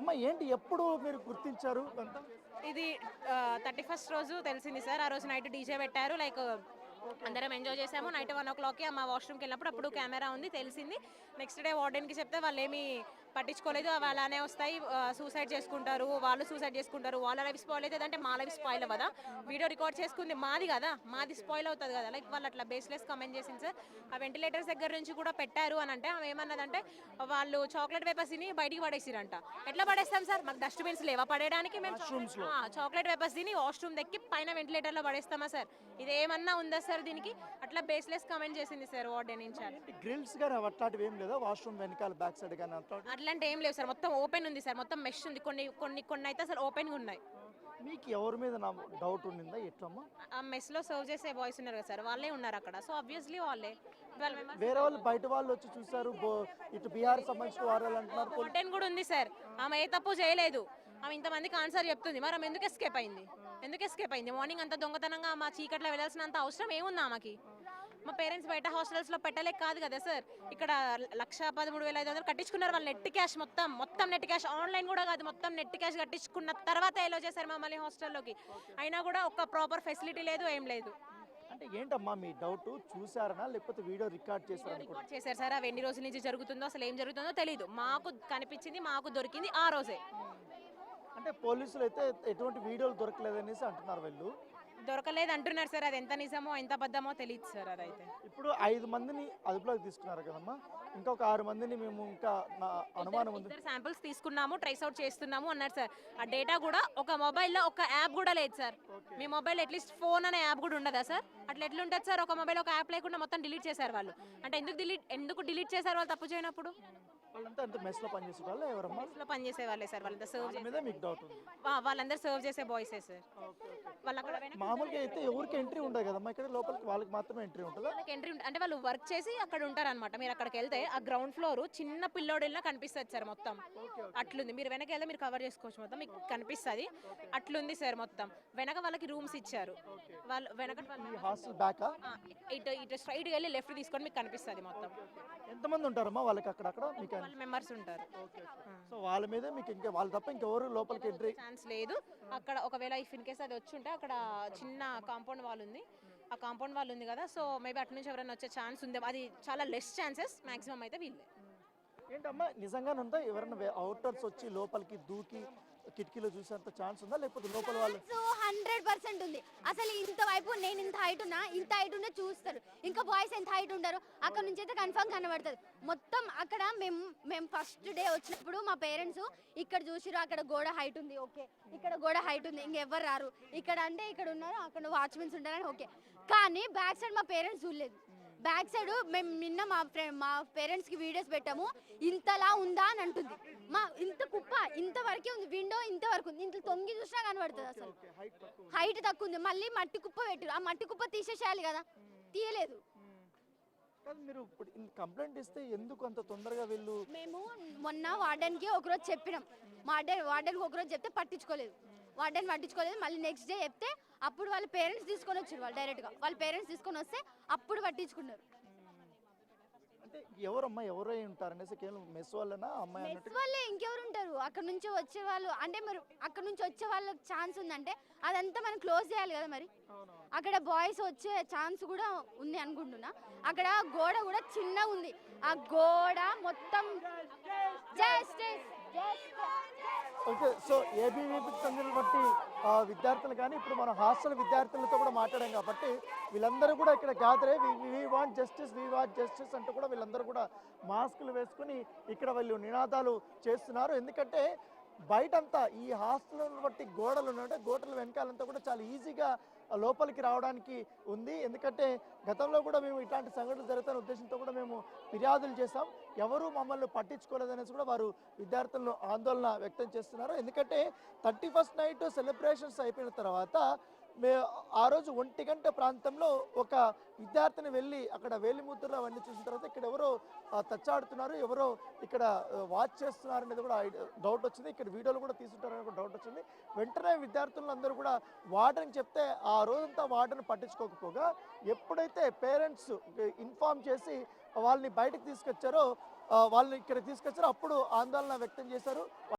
అమ్మ ఏంటి ఎప్పుడు మీరు గుర్తించారు ఇది 31st రోజు తెలిసింది సార్. ఆ రోజు నైట్ డీజే పెట్టారు. లైక్ అందరం ఎంజాయ్ చేసాము. నైట్ 1 o'clockకి మా వాష్రూమ్కి వెళ్ళినప్పుడు అప్పుడు కెమెరా ఉంది తెలిసింది. నెక్స్ట్ డే వార్డెన్కి చెప్తే వాళ్ళు ఏమీ పట్టించుకోలేదు. అవి అలానే వస్తాయి, సూసైడ్ చేసుకుంటారు, వాళ్ళు సూసైడ్ చేసుకుంటారు, వాళ్ళ లైఫ్ స్పాయిల్ అవుతుంది అంటే మా లైఫ్ స్పాయిల్ అవ్వదా? వీడియో రికార్డ్ చేసుకుంది మాది కదా, మాది స్పాయిల్ అవుతుంది కదా. లైక్ వాళ్ళు అట్లా బేస్లెస్ కమెంట్ చేసింది సార్. ఆ వెంటిలేటర్స్ దగ్గర నుంచి కూడా పెట్టారు అని అంటే ఆమె ఏమన్నదంటే వాళ్ళు చాక్లెట్ వేపర్స్ని బయటికి పడేసిరంట. ఎట్లా పడేస్తాం సార్? మాకు డస్ట్బిన్స్ లేవా పడేయడానికి? మేము చాక్లెట్ వేపర్స్ని వాష్రూమ్ దక్కి పైన వెంటిలేటర్లో పడేస్తామా సార్? ఇదేమన్నా ఉందా సార్ దీనికి? అట్లా బేస్లెస్ కమెంట్ చేసింది సార్ వార్డెన్ ఇన్ఛార్జ్. గ్రిల్స్ గానీ అట్లాంటివి ఏం లేదా వాష్రూమ్ వెనకాల బ్యాక్ సైడ్ కానీ అట్లాంటి ఏం లేవు సార్. మొత్తం ఓపెన్ ఉంది సార్. మొత్తం మెష్ ఉంది. కొన్ని కొన్ని కొన్ని అయితే అసలు ఓపెన్గా ఉన్నాయి. మీకు ఎవరి మీద నా డౌట్ ఉండిందా ఎట్లమ్మా? ఆ మెస్లో సర్వ్ చేసే బాయ్స్ ఉన్నారు కదా సార్, వాళ్ళే ఉన్నారు అక్కడ. సో ఆబ్వియస్లీ వాళ్ళే 12 members. వేరే వాళ్ళు బయట వాళ్ళు వచ్చి చూసారు ఇటు బీహార్ సంబంధించిన వారు అంటున్నారు. వార్డెన్ కూడా ఉంది సార్. ఆమె ఏ తప్పు చేయలేదు. ఆమె ఇంతమందికి ఆన్సర్ చెప్తుంది. మరి ఆమె ఎందుకు ఎస్కేప్ అయింది? మార్నింగ్ అంత దొంగతనంగా మా చీకట్లో వెళ్ళాల్సినంత అవసరం ఏముంది ఆమెకి? మా పేరెంట్స్ బయట హాస్టల్స్లో పెట్టలేక కాదు కదా సార్. ఇక్కడ 1,13,500 కట్టించుకున్నారు వాళ్ళు. నెట్ క్యాష్ మొత్తం నెట్ క్యాష్, ఆన్లైన్ కూడా కాదు, మొత్తం నెట్ క్యాష్ కట్టించుకున్న తర్వాత ఎలో చేశారు మమ్మల్ని హాస్టల్లోకి. అయినా కూడా ఒక ప్రాపర్ ఫెసిలిటీ లేదు, ఏం లేదు. అంటే ఏంటమ్మా మీ డౌట్? చూసారనా లేకపోతే వీడియో రికార్డ్ రికార్డ్ చేశారు సార్. అవి ఎన్ని రోజుల నుంచి జరుగుతుందో అసలు ఏం జరుగుతుందో తెలియదు. మాకు కనిపించింది, మాకు దొరికింది ఆ రోజే. అంటే పోలీసులు అయితే ఎటువంటి వీడియోలు దొరకలేదనేసి అంటున్నారు వీళ్ళు. దొరకలేదు అంటున్నారు సార్. అది ఎంత నిజమో ఎంత అబద్ధమో తెలియదు సార్. అదైతే ఇప్పుడు 5 మందిని అదుపులోకి తీసుకున్నారు కదమ్మా, ఇంకొక 6 మందిని మేము ఇంకా నా అనుమానం ఉంది. శాంపిల్స్ తీసుకున్నాము, ట్రేస్ అవుట్ చేస్తున్నాము అన్నారు సార్. ఆ డేటా కూడా ఒక మొబైల్లో ఒక యాప్ కూడా లేదు సార్. మీ మొబైల్ అట్లీస్ట్ ఫోన్ అనే యాప్ కూడా ఉండదా సార్? అట్లా ఎట్లుంటుంది సార్? ఒక మొబైల్ ఒక యాప్ లేకుండా మొత్తం డిలీట్ చేశారు వాళ్ళు. అంటే ఎందుకు డిలీట్ చేశారు వాళ్ళు తప్పు చేయనప్పుడు? వాళ్ళంతా అంత మెస్లో పనిచేసే వాళ్ళు ఎవరమ్మా? మెస్లో పనిచేసే వాళ్ళే సార్. వాళ్ళంతా సర్వ్ మీద మీకు డౌట్ ఉంది? వాళ్ళందరూ సర్వ్ చేసే బాయ్సే సార్. వాళ్ళు అక్కడ మామూలుగా అయితే ఎవరికి ఎంట్రీ ఉండదు కదమ్మా, ఇక్కడ లోపలికి వాళ్ళకి మాత్రమే ఎంట్రీ ఉంటుందా? వాళ్ళకి ఎంట్రీ అంటే వాళ్ళు వర్క్ చేసి అక్కడ ఉంటారనమాట. మీరు అక్కడికి వెళ్తే ఆ గ్రౌండ్ ఫ్లోర్ చిన్న పిల్లోడిలా కనిపిస్తుంది సార్. మొత్తం అట్లుంది. మీరు వెనక వెళ్తే మీరు కవర్ చేసుకోవచ్చు, మొత్తం మీకు కనిపిస్తుంది. అట్లుంది సార్. మొత్తం వెనక వాళ్ళకి రూమ్స్ ఇచ్చారు. వాళ్ళు వెనక హాస్టల్ బ్యాక్ ఇటు స్ట్రైట్ వెళ్ళి లెఫ్ట్ తీసుకొని మీకు కనిపిస్తుంది మొత్తం. ఎంతమంది ఉంటారమ్మా వాళ్ళకి అక్కడక్కడ? మీకు మెంబర్స్ ఉంటారు. సో వాళ్ళ మీద మీకు ఇంకా వాళ్ళు తప్ప ఇంకెవరు లోపలికి ఎంట్రీ ఛాన్స్ లేదు అక్కడ. ఒకవేళ ఇఫ్ ఇన్ కేస్ అది వచ్చి ఉంటే అక్కడ చిన్న కాంపౌండ్ వాల్ ఉంది. ఆ కాంపౌండ్ వాల్ ఉంది కదా, సో మేబీ అటు నుంచి ఎవరైనా వచ్చే ఛాన్స్ ఉంది. అది చాలా లెస్ ఛాన్సెస్, మాక్సిమం అయితే వీళ్ళే. ఏంటమ్మా నిజంగానే ఉందా? ఎవరైనా అవుటర్స్ వచ్చి లోపలికి దూకి కిటికీలో చూసేంత ఛాన్స్ ఉందా లేకపోతే లోపల వాళ్ళు? 100% ఉంది. అసలు ఇంత వైపు నేను ఇంత హైట్ ఉన్నా చూస్తారు. ఇంకా బాయ్స్ ఎంత హైట్ ఉండరు అక్కడ నుంచి అయితే కన్ఫర్మ్ కనబడుతుంది. మొత్తం అక్కడ మేము ఫస్ట్ డే వచ్చినప్పుడు మా పేరెంట్స్ ఇక్కడ చూసిరు, అక్కడ గోడ హైట్ ఉంది, ఓకే, ఇక్కడ గోడ హైట్ ఉంది, ఇంకెవ్వరు రారు ఇక్కడ అంటే ఇక్కడ ఉన్నారు, అక్కడ వాచ్మెన్స్ ఉంటారని ఓకే. కానీ బ్యాక్ సైడ్ మా పేరెంట్స్ చూడలేదు. బ్యాక్ సైడ్ మేము నిన్న మా పేరెంట్స్కి వీడియోస్ పెట్టాము. ఇంతలా ఉందా అని అంటుంది. ఇంత కుప్ప ఇంతవరకే ఉంది, విండో ఇంతవరకు ఉంది, ఇంత తొంగి చూసినా కనబడుతుంది. అసలు హైట్ తక్కువ ఉంది. మళ్ళీ మట్టి కుప్ప పెట్టారు. ఆ మట్టి కుప్ప తీసేసేయాలి కదా, తీయలేదు. మీరు కంప్లైంట్ ఇస్తే ఎందుకు అంత తొందరగా వెళ్ళు? మేము మొన్న వార్డెన్కి ఒకరోజు చెప్పినాం. వార్డెన్కి ఒకరోజు చెప్తే పట్టించుకోలేదు. మళ్ళీ నెక్స్ట్ డే చెప్తే అప్పుడు వాళ్ళ పేరెంట్స్ తీసుకొని వచ్చారు. వాళ్ళు డైరెక్ట్గా వాళ్ళ పేరెంట్స్ తీసుకొని వస్తే అప్పుడు పట్టించుకున్నారు. అంటే ఎవరమ్మా ఎవరై ఉంటారు అనేసి కేవలం మెస్ వాళ్ళనా అమ్మాయి అన్నట్టు? మెస్ వాళ్ళే, ఇంకెవరు ఉంటారు? అక్కడ నుంచి వచ్చే వాళ్ళు అంటే మరి అక్కడ నుంచి వచ్చే వాళ్ళకి ఛాన్స్ ఉందంటే అదంతా మనం క్లోజ్ చేయాలి కదా. మరి అక్కడ బాయ్స్ వచ్చే ఛాన్స్ కూడా ఉంది అనుకుంటున్నా. అక్కడ గోడ కూడా చిన్నగా ఉంది. ఆ గోడ మొత్తం ఓకే. సో ఏబీవీపీకి చెందినటువంటి విద్యార్థులు కానీ ఇప్పుడు మనం హాస్టల్ విద్యార్థులతో కూడా మాట్లాడాం కాబట్టి వీళ్ళందరూ కూడా ఇక్కడ గ్యాదర్ అయ్యి వీ వాంట్ జస్టిస్ అంటూ కూడా వీళ్ళందరూ కూడా మాస్కులు వేసుకుని ఇక్కడ వీళ్ళు నినాదాలు చేస్తున్నారు. ఎందుకంటే బయటంతా ఈ హాస్టల్ బట్టి గోడలు ఉన్నాయంటే గోడల వెనకాలంతా కూడా చాలా ఈజీగా లోపలికి రావడానికి ఉంది. ఎందుకంటే గతంలో కూడా మేము ఇట్లాంటి సంఘటనలు జరుగుతున్న ఉద్దేశంతో కూడా మేము ఫిర్యాదులు చేసాం. ఎవరు మమ్మల్ని పట్టించుకోలేదనేసి కూడా వారు విద్యార్థులను ఆందోళన వ్యక్తం చేస్తున్నారు. ఎందుకంటే 31st నైట్ సెలబ్రేషన్స్ అయిపోయిన తర్వాత ఆ రోజు 1 గంట ప్రాంతంలో ఒక విద్యార్థిని వెళ్ళి అక్కడ వేలిముద్రలు అవన్నీ చూసిన తర్వాత ఇక్కడ ఎవరో తచ్చాడుతున్నారు, ఎవరో ఇక్కడ వాచ్ చేస్తున్నారు అనేది కూడా డౌట్ వచ్చింది. ఇక్కడ వీడియోలు కూడా తీసుకుంటారని కూడా డౌట్ వచ్చింది. వెంటనే విద్యార్థులందరూ కూడా వార్డెన్ చెప్తే ఆ రోజంతా వార్డెన్ పట్టించుకోకపోగా ఎప్పుడైతే పేరెంట్స్ ఇన్ఫార్మ్ చేసి వాళ్ళని బయటకు తీసుకొచ్చారో వాళ్ళని ఇక్కడ తీసుకొచ్చారు. అప్పుడు ఆందోళన వ్యక్తం చేశారు.